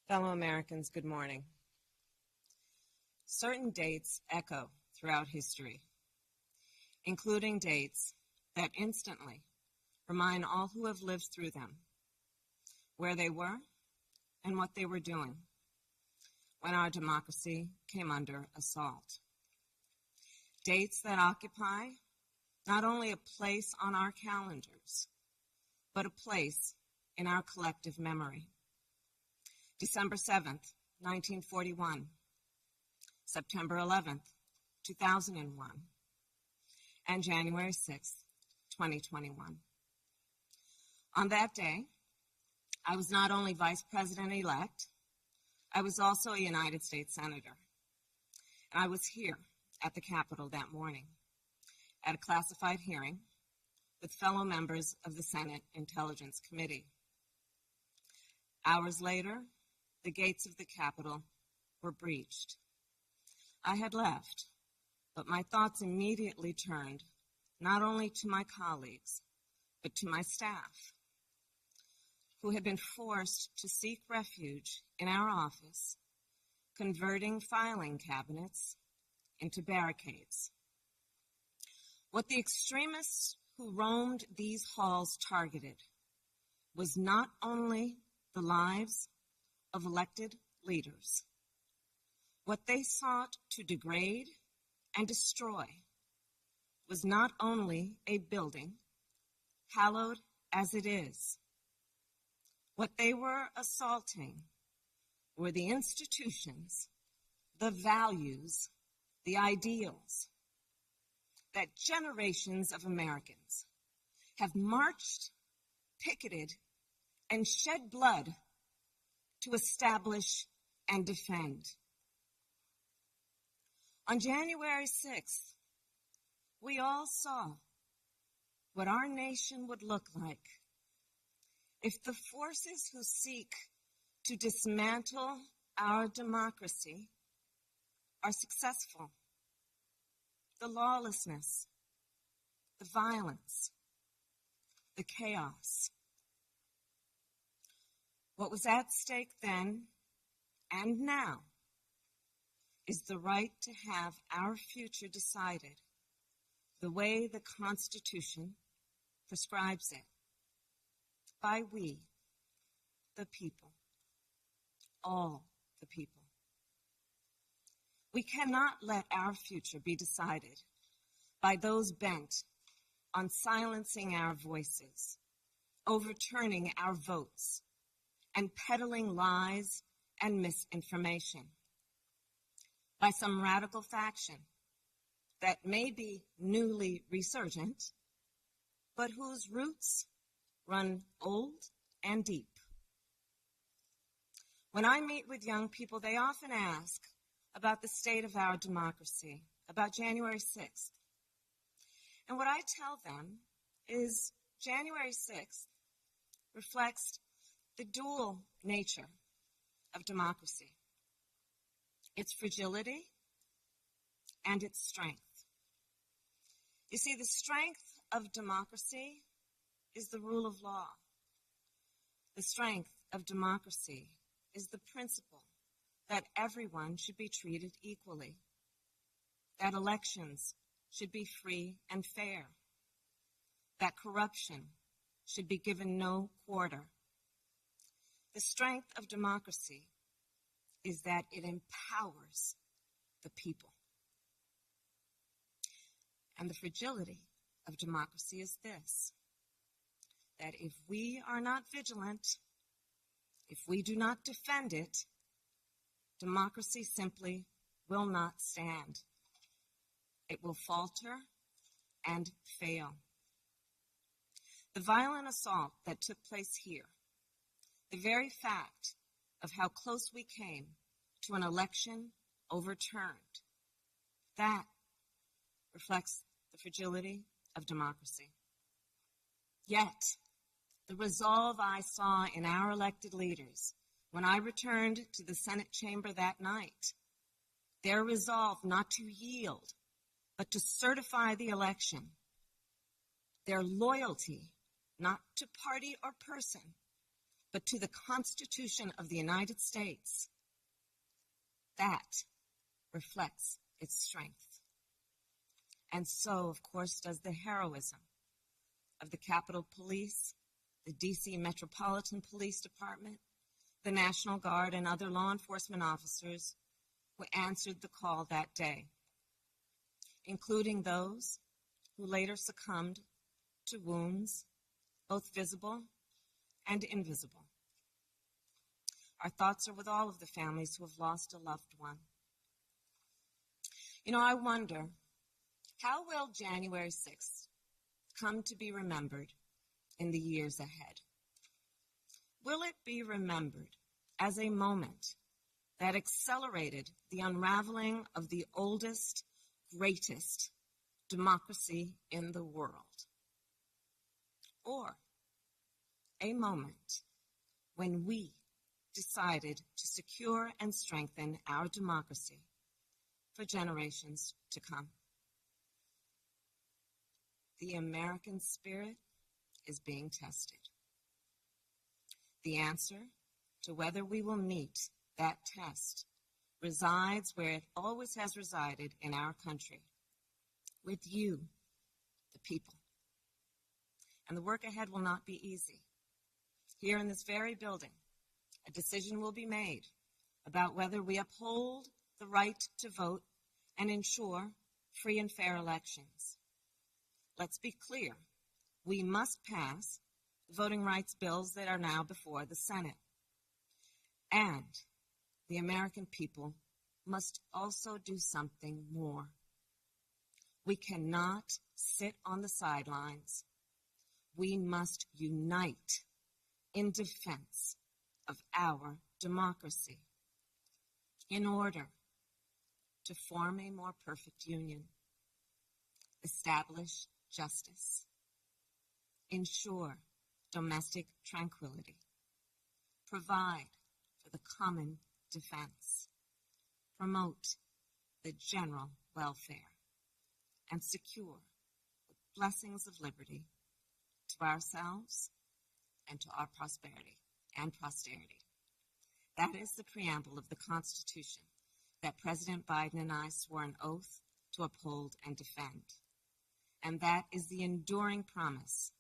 Fellow Americans, good morning. Certain dates echo throughout history, including dates that instantly remind all who have lived through them where they were and what they were doing when our democracy came under assault. Dates that occupy not only a place on our calendars, but a place in our collective memory. December 7th, 1941, September 11th, 2001, and January 6th, 2021. On that day, I was not only Vice President-elect, I was also a United States Senator. And I was here at the Capitol that morning at a classified hearing with fellow members of the Senate Intelligence Committee. Hours later, the gates of the Capitol were breached. I had left, but my thoughts immediately turned not only to my colleagues, but to my staff, who had been forced to seek refuge in our office, converting filing cabinets into barricades. What the extremists who roamed these halls targeted was not only the lives of elected leaders. What they sought to degrade and destroy was not only a building, hallowed as it is. What they were assaulting were the institutions, the values, the ideals that generations of Americans have marched, picketed, and shed blood to establish and defend. On January 6th, we all saw what our nation would look like if the forces who seek to dismantle our democracy are successful. The lawlessness, the violence, the chaos. What was at stake then and now is the right to have our future decided the way the Constitution prescribes it, by we, the people, all the people. We cannot let our future be decided by those bent on silencing our voices, overturning our votes, and peddling lies and misinformation by some radical faction that may be newly resurgent, but whose roots run old and deep. When I meet with young people, they often ask about the state of our democracy, about January 6th. And what I tell them is January 6th reflects the dual nature of democracy, its fragility and its strength. You see, the strength of democracy is the rule of law. The strength of democracy is the principle that everyone should be treated equally, that elections should be free and fair, that corruption should be given no quarter. The strength of democracy is that it empowers the people. And the fragility of democracy is this, that if we are not vigilant, if we do not defend it, democracy simply will not stand. It will falter and fail. The violent assault that took place here, the very fact of how close we came to an election overturned, that reflects the fragility of democracy. Yet, the resolve I saw in our elected leaders when I returned to the Senate chamber that night, their resolve not to yield, but to certify the election, their loyalty not to party or person, but to the Constitution of the United States. That reflects its strength. And so, of course, does the heroism of the Capitol Police, the D.C. Metropolitan Police Department, the National Guard, and other law enforcement officers who answered the call that day, including those who later succumbed to wounds, both visible and invisible. Our thoughts are with all of the families who have lost a loved one. You know, I wonder, how will January 6th come to be remembered in the years ahead? Will it be remembered as a moment that accelerated the unraveling of the oldest, greatest democracy in the world? Or a moment when we decided to secure and strengthen our democracy for generations to come? The American spirit is being tested. The answer to whether we will meet that test resides where it always has resided in our country, with you, the people. And the work ahead will not be easy. Here in this very building, a decision will be made about whether we uphold the right to vote and ensure free and fair elections. Let's be clear. We must pass the voting rights bills that are now before the Senate. And the American people must also do something more. We cannot sit on the sidelines. We must unite in defense of our democracy in order to form a more perfect union, establish justice, ensure domestic tranquility, provide for the common defense, promote the general welfare, and secure the blessings of liberty to ourselves and to our prosperity and posterity. That is the preamble of the Constitution that President Biden and I swore an oath to uphold and defend. And that is the enduring promise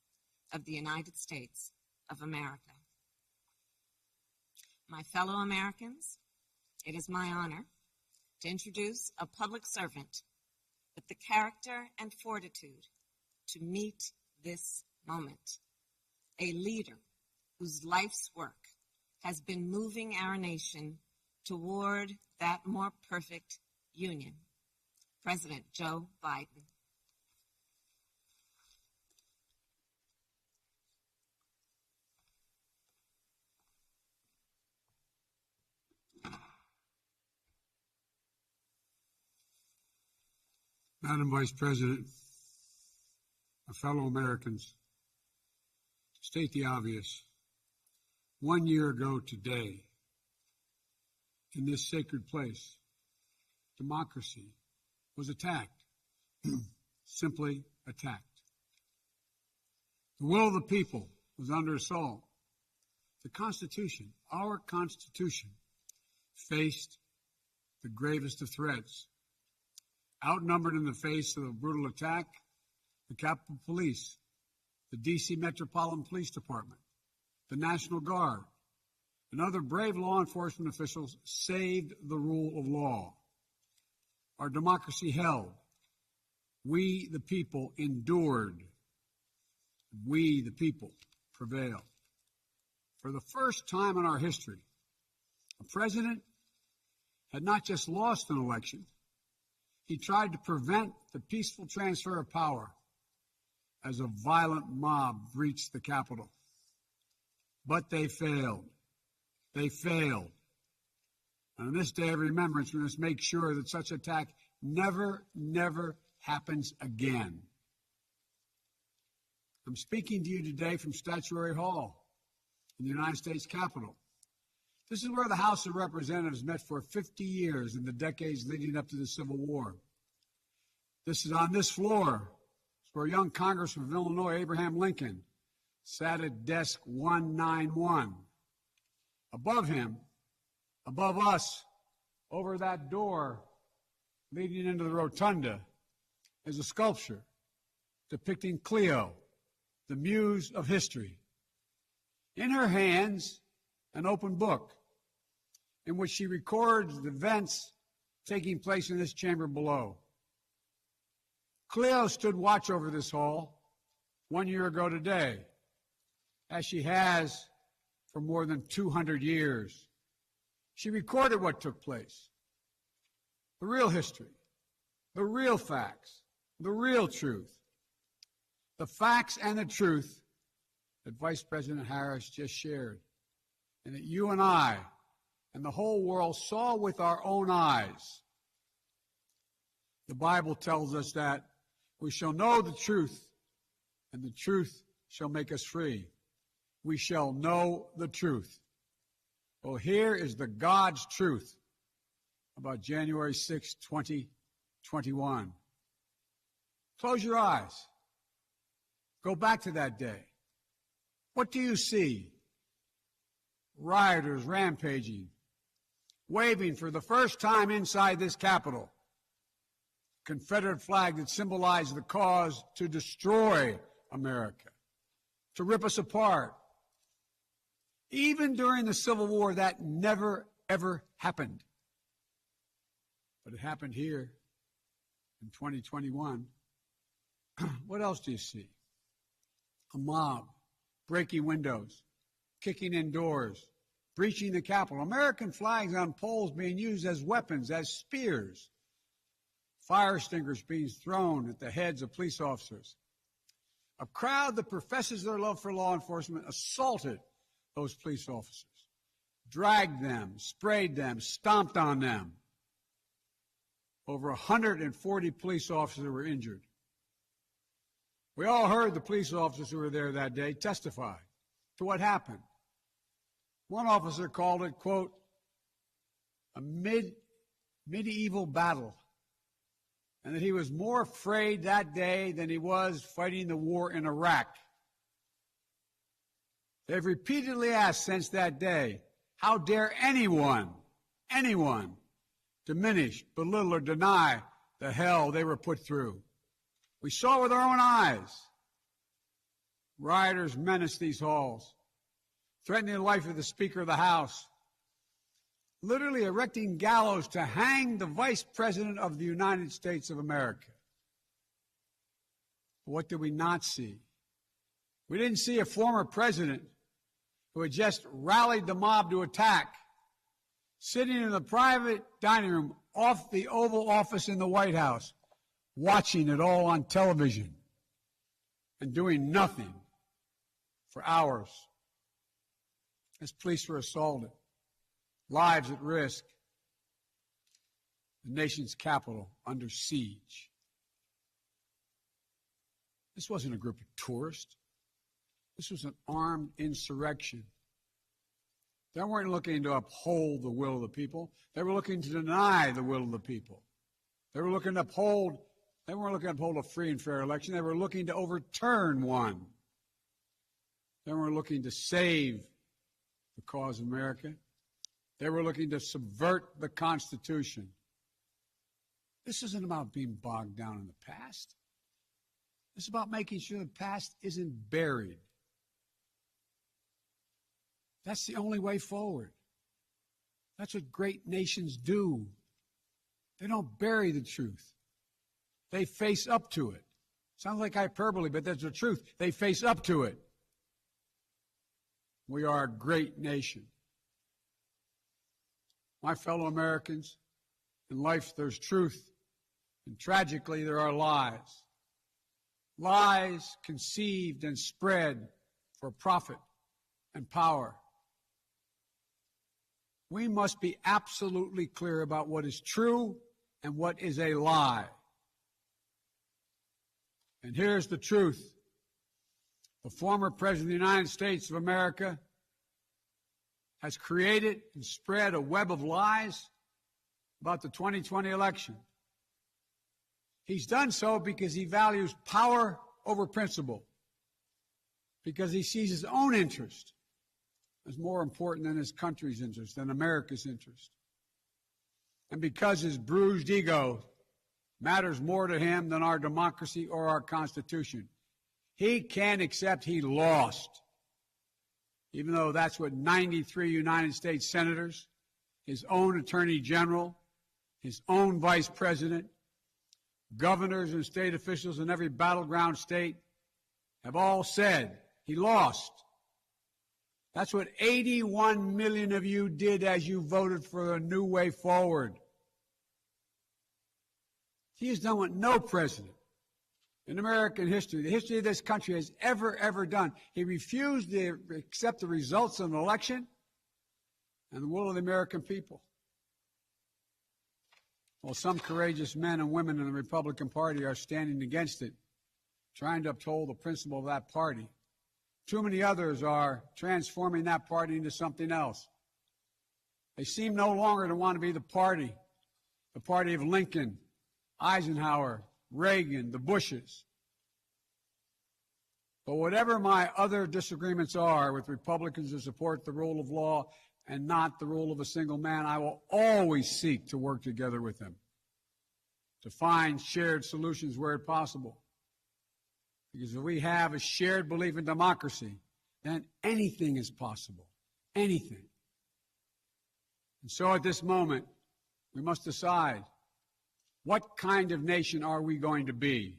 of the United States of America. My fellow Americans, it is my honor to introduce a public servant with the character and fortitude to meet this moment, a leader whose life's work has been moving our nation toward that more perfect union, President Joe Biden. Madam Vice President, my fellow Americans, to state the obvious, 1 year ago today, in this sacred place, democracy was attacked, simply attacked. The will of the people was under assault. The Constitution, our Constitution, faced the gravest of threats. Outnumbered in the face of a brutal attack, the Capitol Police, the D.C. Metropolitan Police Department, the National Guard, and other brave law enforcement officials saved the rule of law. Our democracy held. We, the people, endured. We, the people, prevailed. For the first time in our history, a president had not just lost an election, he tried to prevent the peaceful transfer of power as a violent mob breached the Capitol. But they failed. They failed. And on this day of remembrance, we must make sure that such attack never happens again. I'm speaking to you today from Statuary Hall in the United States Capitol. This is where the House of Representatives met for 50 years in the decades leading up to the Civil War. This is on this floor where young Congressman of Illinois, Abraham Lincoln, sat at desk 191 Above him, above us, over that door leading into the rotunda, is a sculpture depicting Cleo, the muse of history. In her hands, an open book in which she records the events taking place in this chamber below. Cleo stood watch over this hall 1 year ago today, as she has for more than 200 years. She recorded what took place, the real history, the real facts, the real truth, the facts and the truth that Vice President Harris just shared, and that you and I and the whole world saw with our own eyes. The Bible tells us that we shall know the truth, and the truth shall make us free. We shall know the truth. Well, here is the God's truth about January 6, 2021. Close your eyes. Go back to that day. What do you see? Rioters rampaging, waving for the first time inside this Capitol Confederate flag that symbolized the cause to destroy America, to rip us apart. Even during the Civil War, that never, ever happened. But it happened here in 2021. What else do you see? A mob breaking windows, kicking in doors, breaching the Capitol, American flags on poles being used as weapons, as spears, fire extinguishers being thrown at the heads of police officers. A crowd that professes their love for law enforcement assaulted those police officers, dragged them, sprayed them, stomped on them. Over 140 police officers were injured. We all heard the police officers who were there that day testify to what happened. One officer called it, quote, a medieval battle, and that he was more afraid that day than he was fighting the war in Iraq. They've repeatedly asked since that day, how dare anyone, diminish, belittle, or deny the hell they were put through. We saw with our own eyes. Rioters menaced these halls, threatening the life of the Speaker of the House, literally erecting gallows to hang the Vice President of the United States of America. What did we not see? We didn't see a former president who had just rallied the mob to attack, sitting in the private dining room off the Oval Office in the White House, watching it all on television and doing nothing for hours as police were assaulted, lives at risk, the nation's capital under siege. This wasn't a group of tourists. This was an armed insurrection. They weren't looking to uphold the will of the people. They were looking to deny the will of the people. They weren't looking to uphold a free and fair election. They were looking to overturn one. They weren't looking to save the cause of America. They were looking to subvert the Constitution. This isn't about being bogged down in the past. It's about making sure the past isn't buried. That's the only way forward. That's what great nations do. They don't bury the truth. They face up to it. Sounds like hyperbole, but that's the truth. They face up to it. We are a great nation. My fellow Americans, in life there's truth, and tragically there are lies. Lies conceived and spread for profit and power. We must be absolutely clear about what is true and what is a lie. And here's the truth. The former President of the United States of America has created and spread a web of lies about the 2020 election. He's done so because he values power over principle, because he sees his own interest is more important than his country's interest, than America's interest. And because his bruised ego matters more to him than our democracy or our Constitution, he can't accept he lost, even though that's what 93 United States senators, his own attorney general, his own vice president, governors and state officials in every battleground state have all said. He lost. That's what 81 million of you did as you voted for a new way forward. He has done what no president in American history, the history of this country, has ever done. He refused to accept the results of an election and the will of the American people. Well, some courageous men and women in the Republican Party are standing against it, trying to uphold the principle of that party. Too many others are transforming that party into something else. They seem no longer to want to be the party of Lincoln, Eisenhower, Reagan, the Bushes. But whatever my other disagreements are with Republicans who support the rule of law and not the rule of a single man, I will always seek to work together with them to find shared solutions where possible. Because if we have a shared belief in democracy, then anything is possible. Anything. And so at this moment, we must decide, what kind of nation are we going to be?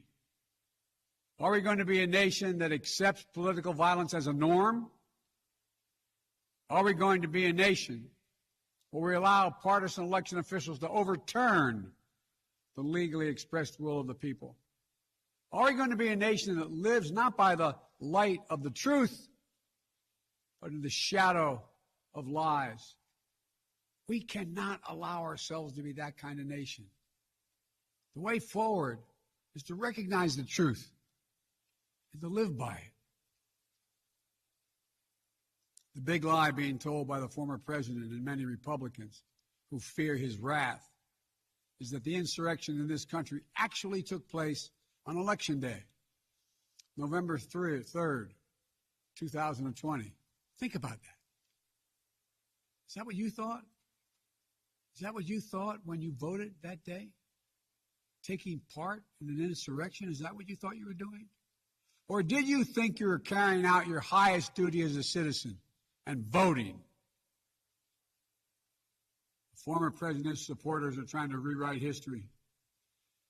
Are we going to be a nation that accepts political violence as a norm? Are we going to be a nation where we allow partisan election officials to overturn the legally expressed will of the people? Are we going to be a nation that lives not by the light of the truth, but in the shadow of lies? We cannot allow ourselves to be that kind of nation. The way forward is to recognize the truth and to live by it. The big lie being told by the former president and many Republicans who fear his wrath is that the insurrection in this country actually took place on Election Day, November 3rd, 2020. Think about that. Is that what you thought? Is that what you thought when you voted that day? Taking part in an insurrection? Is that what you thought you were doing? Or did you think you were carrying out your highest duty as a citizen and voting? The former president's supporters are trying to rewrite history.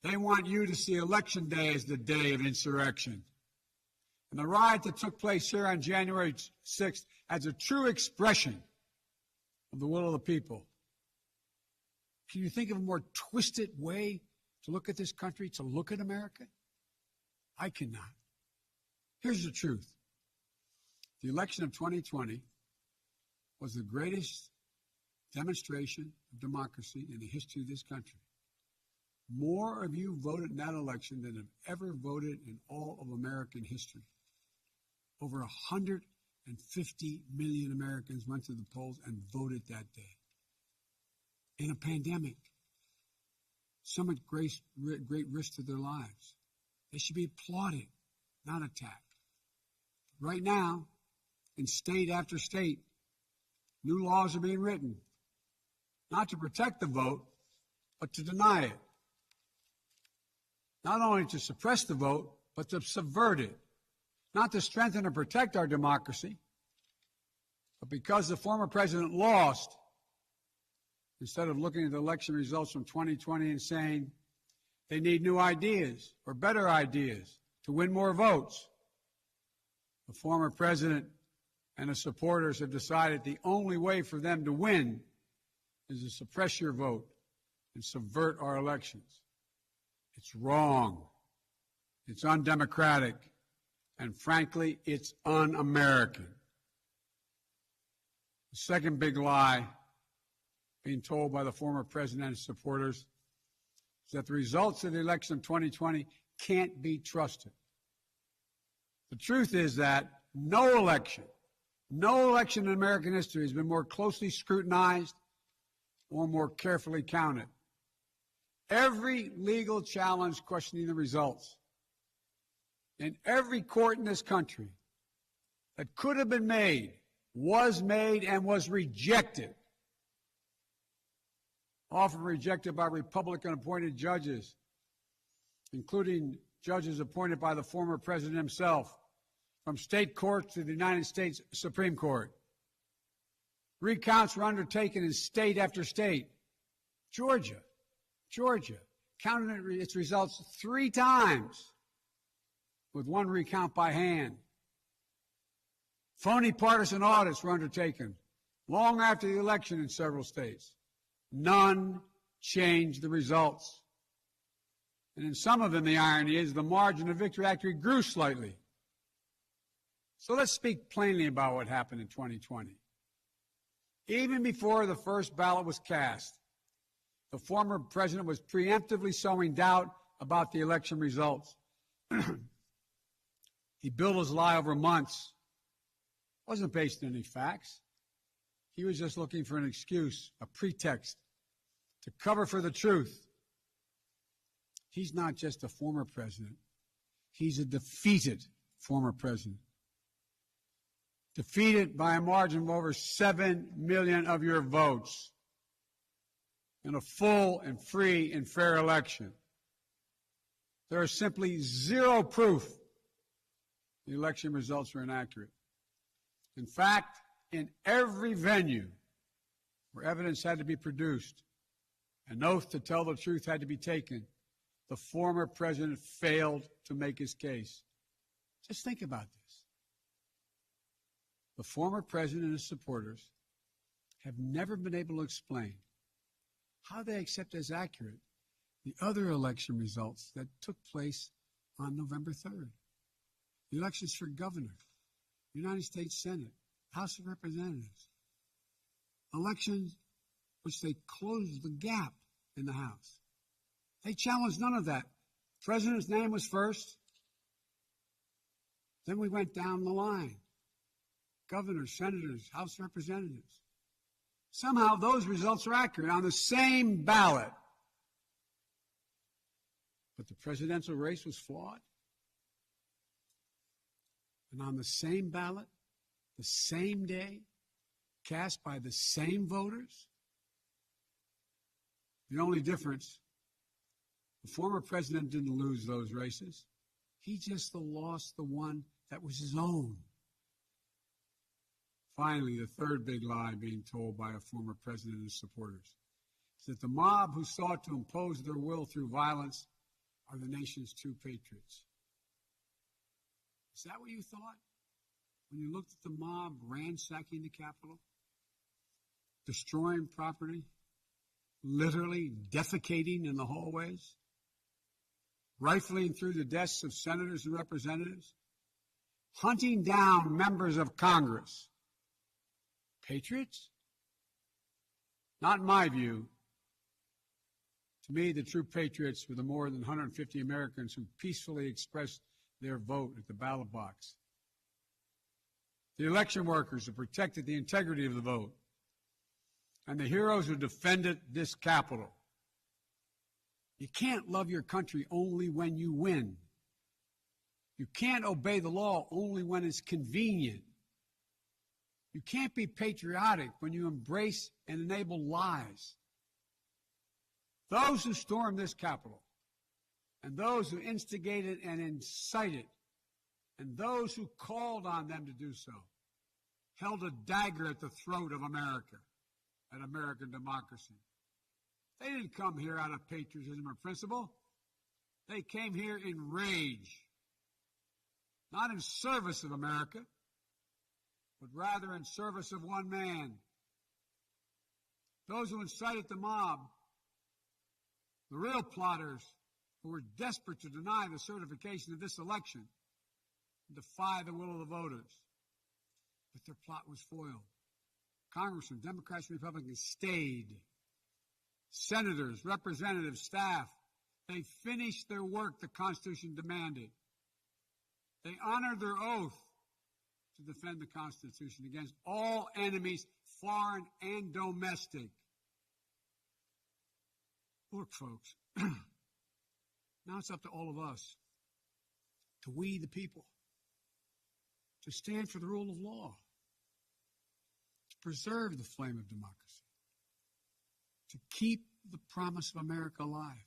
They want you to see Election Day as the day of insurrection. And the riot that took place here on January 6th as a true expression of the will of the people. Can you think of a more twisted way to look at this country, to look at America? I cannot. Here's the truth. The election of 2020 was the greatest demonstration of democracy in the history of this country. More of you voted in that election than have ever voted in all of American history. Over 150 million Americans went to the polls and voted that day. In a pandemic, some at great risk to their lives. They should be applauded, not attacked. Right now, in state after state, new laws are being written, not to protect the vote, but to deny it. Not only to suppress the vote, but to subvert it. Not to strengthen or protect our democracy, but because the former president lost, instead of looking at the election results from 2020 and saying they need new ideas or better ideas to win more votes, the former president and his supporters have decided the only way for them to win is to suppress your vote and subvert our elections. It's wrong. It's undemocratic. And frankly, it's un-American. The second big lie being told by the former president and his supporters is that the results of the election of 2020 can't be trusted. The truth is that no election in American history has been more closely scrutinized or more carefully counted. Every legal challenge questioning the results in every court in this country that could have been made was made and was rejected, often rejected by Republican-appointed judges, including judges appointed by the former president himself, from state courts to the United States Supreme Court. Recounts were undertaken in state after state. Georgia counted its results 3 times, with 1 recount by hand. Phony partisan audits were undertaken long after the election in several states. None changed the results. And in some of them, the irony is the margin of victory actually grew slightly. So let's speak plainly about what happened in 2020. Even before the first ballot was cast, the former president was preemptively sowing doubt about the election results. He built his lie over months. It wasn't based on any facts. He was just looking for an excuse, a pretext, to cover for the truth. He's not just a former president. He's a defeated former president. Defeated by a margin of over 7 million of your votes in a full and free and fair election. There is simply zero proof the election results were inaccurate. In fact, in every venue where evidence had to be produced, an oath to tell the truth had to be taken, the former president failed to make his case. Just think about this. The former president and his supporters have never been able to explain how they accept as accurate the other election results that took place on November 3rd. The elections for governor, United States Senate, House of Representatives. Elections which they closed the gap in the House. They challenged none of that. The president's name was first. Then we went down the line. Governors, senators, House of Representatives. Somehow those results are accurate on the same ballot. But the presidential race was flawed. And on the same ballot, the same day, cast by the same voters. The only difference, the former president didn't lose those races. He just lost the one that was his own. Finally, the third big lie being told by a former president and his supporters is that the mob who sought to impose their will through violence are the nation's true patriots. Is that what you thought when you looked at the mob ransacking the Capitol, destroying property, literally defecating in the hallways, rifling through the desks of senators and representatives, hunting down members of Congress? Patriots? Not in my view. To me, the true patriots were the more than 150 Americans who peacefully expressed their vote at the ballot box. The election workers who protected the integrity of the vote. And the heroes who defended this Capitol. You can't love your country only when you win. You can't obey the law only when it's convenient. You can't be patriotic when you embrace and enable lies. Those who stormed this Capitol, and those who instigated and incited, and those who called on them to do so, held a dagger at the throat of America and American democracy. They didn't come here out of patriotism or principle. They came here in rage, not in service of America, but rather in service of one man. Those who incited the mob, the real plotters who were desperate to deny the certification of this election and defy the will of the voters. But their plot was foiled. Congressmen, Democrats, and Republicans stayed. Senators, representatives, staff, they finished their work the Constitution demanded. They honored their oath to defend the Constitution against all enemies, foreign and domestic. Look, folks, now it's up to all of us, to we the people, to stand for the rule of law, preserve the flame of democracy, to keep the promise of America alive.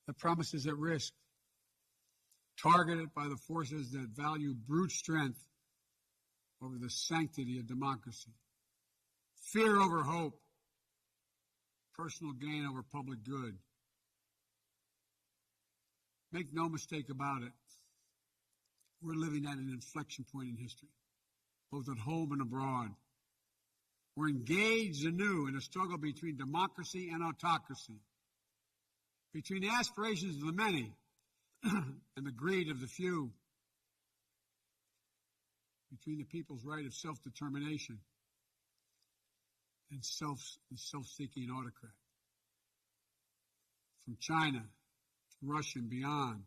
The promise is at risk, targeted by the forces that value brute strength over the sanctity of democracy, fear over hope, personal gain over public good. Make no mistake about it, we're living at an inflection point in history, both at home and abroad. We're engaged anew in a struggle between democracy and autocracy, between the aspirations of the many and the greed of the few, between the people's right of self-determination and self-seeking autocrat. From China to Russia and beyond,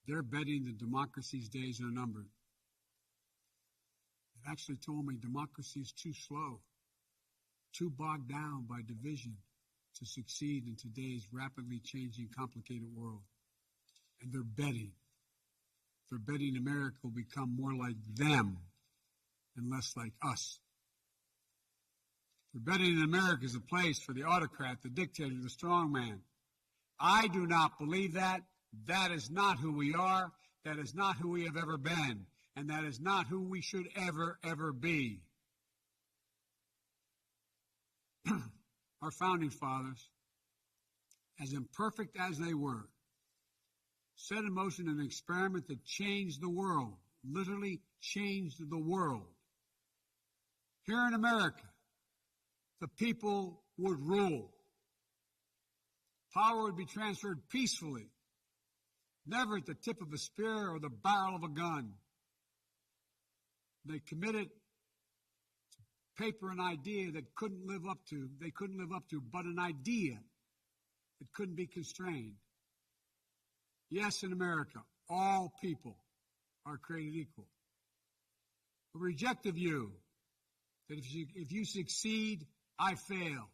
they're betting that democracy's days are numbered. They've actually told me democracy is too slow, too bogged down by division to succeed in today's rapidly changing, complicated world. And they're betting America will become more like them and less like us. They're betting that America is a place for the autocrat, the dictator, the strongman. I do not believe that. That is not who we are. That is not who we have ever been. And that is not who we should ever, ever be. Our founding fathers, as imperfect as they were, set in motion an experiment that changed the world, literally changed the world. Here in America, the people would rule. Power would be transferred peacefully, never at the tip of a spear or the barrel of a gun. They committed to paper an idea that they couldn't live up to, but an idea that couldn't be constrained. Yes, in America, all people are created equal. But reject the view that if you succeed, I fail.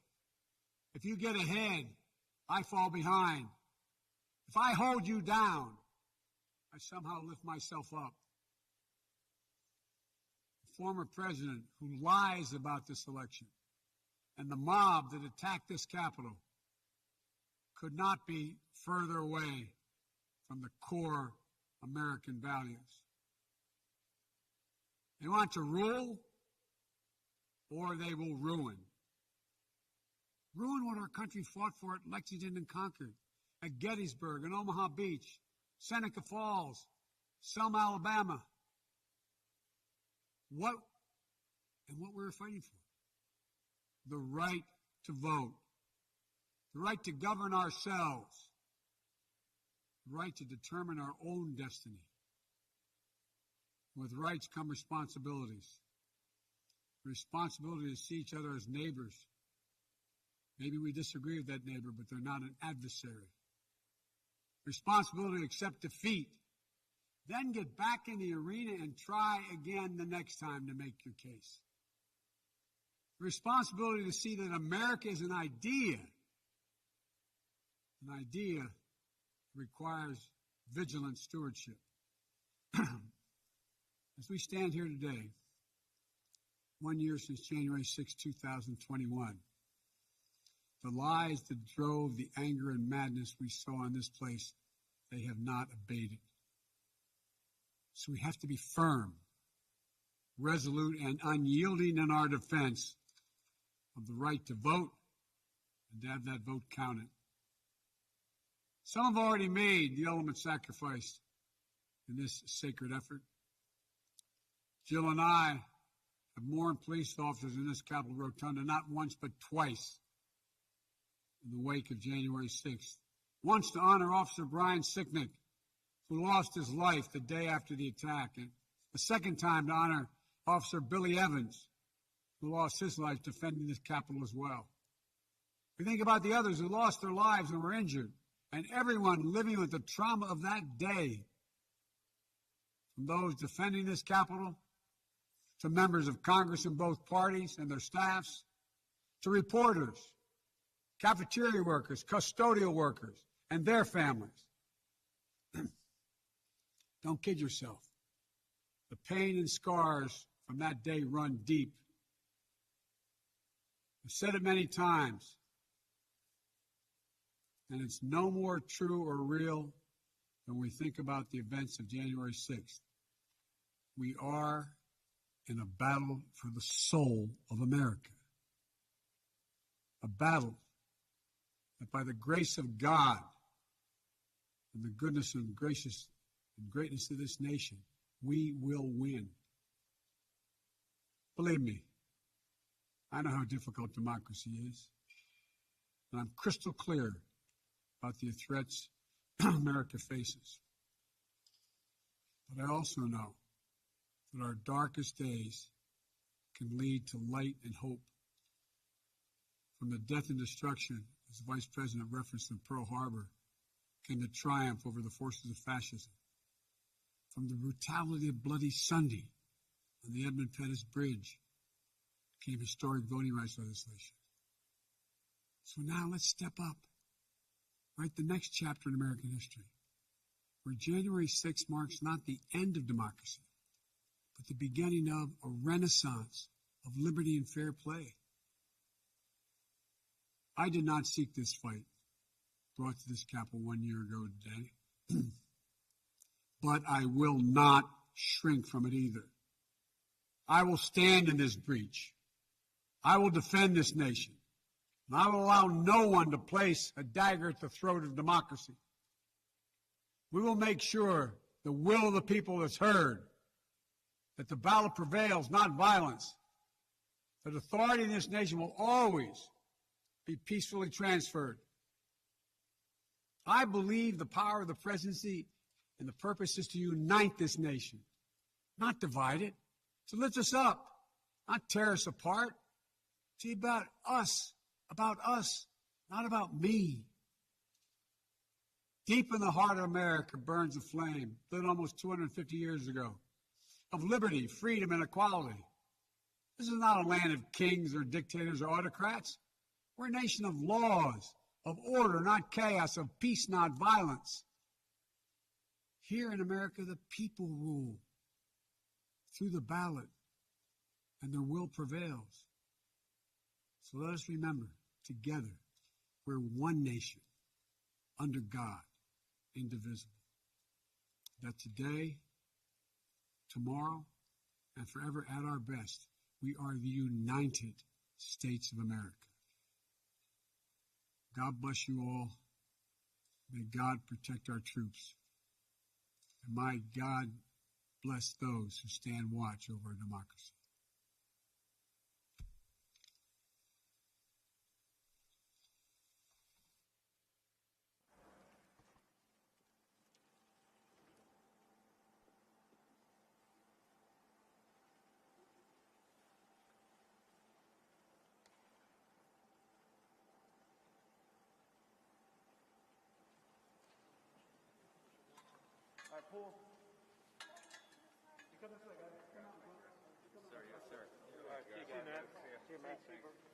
If you get ahead, I fall behind. If I hold you down, I somehow lift myself up. The former president who lies about this election and the mob that attacked this Capitol could not be further away from the core American values. They want to rule, or they will ruin. Ruin what our country fought for at Lexington and Concord, at Gettysburg and Omaha Beach, Seneca Falls, Selma, Alabama. What we were fighting for? The right to vote, the right to govern ourselves, the right to determine our own destiny. With rights come responsibilities. Responsibility to see each other as neighbors. Maybe we disagree with that neighbor, but they're not an adversary. Responsibility to accept defeat. Then get back in the arena and try again the next time to make your case. Responsibility to see that America is an idea. An idea requires vigilant stewardship. As we stand here today, 1 year since January 6, 2021, the lies that drove the anger and madness we saw in this place, they have not abated. So we have to be firm, resolute, and unyielding in our defense of the right to vote and to have that vote counted. Some have already made the ultimate sacrifice in this sacred effort. Jill and I have mourned police officers in this Capitol Rotunda not once but twice in the wake of January 6th. Once to honor Officer Brian Sicknick, who lost his life the day after the attack, and a second time to honor Officer Billy Evans, who lost his life defending this Capitol as well. We think about the others who lost their lives and were injured, and everyone living with the trauma of that day, from those defending this Capitol, to members of Congress in both parties and their staffs, to reporters, cafeteria workers, custodial workers, and their families. Don't kid yourself. The pain and scars from that day run deep. I've said it many times, and it's no more true or real than we think about the events of January 6th. We are in a battle for the soul of America. A battle that by the grace of God and the goodness and gracious and greatness of this nation, we will win. Believe me, I know how difficult democracy is, and I'm crystal clear about the threats America faces. But I also know that our darkest days can lead to light and hope. From the death and destruction, as the Vice President referenced in Pearl Harbor, came the triumph over the forces of fascism. From the brutality of Bloody Sunday on the Edmund Pettus Bridge came historic voting rights legislation. So now let's step up, write the next chapter in American history, where January 6th marks not the end of democracy, but the beginning of a renaissance of liberty and fair play. I did not seek this fight brought to this Capitol 1 year ago today, but I will not shrink from it either. I will stand in this breach. I will defend this nation, and I will allow no one to place a dagger at the throat of democracy. We will make sure the will of the people is heard, that the ballot prevails, not violence, that authority in this nation will always be peacefully transferred. I believe the power of the presidency and the purpose is to unite this nation, not divide it, to lift us up, not tear us apart. It's about us, not about me. Deep in the heart of America burns a flame, lit almost 250 years ago, of liberty, freedom, and equality. This is not a land of kings or dictators or autocrats. We're a nation of laws, of order, not chaos, of peace, not violence. Here in America, the people rule through the ballot, and their will prevails. So let us remember, together, we're one nation, under God, indivisible. That today, tomorrow, and forever at our best, we are the United States of America. God bless you all. May God protect our troops. And may God bless those who stand watch over our democracy. All right, Paul. You come this way, guys. Come on. Sir, yes, sir. All right, see you, Matt. See you, Matt.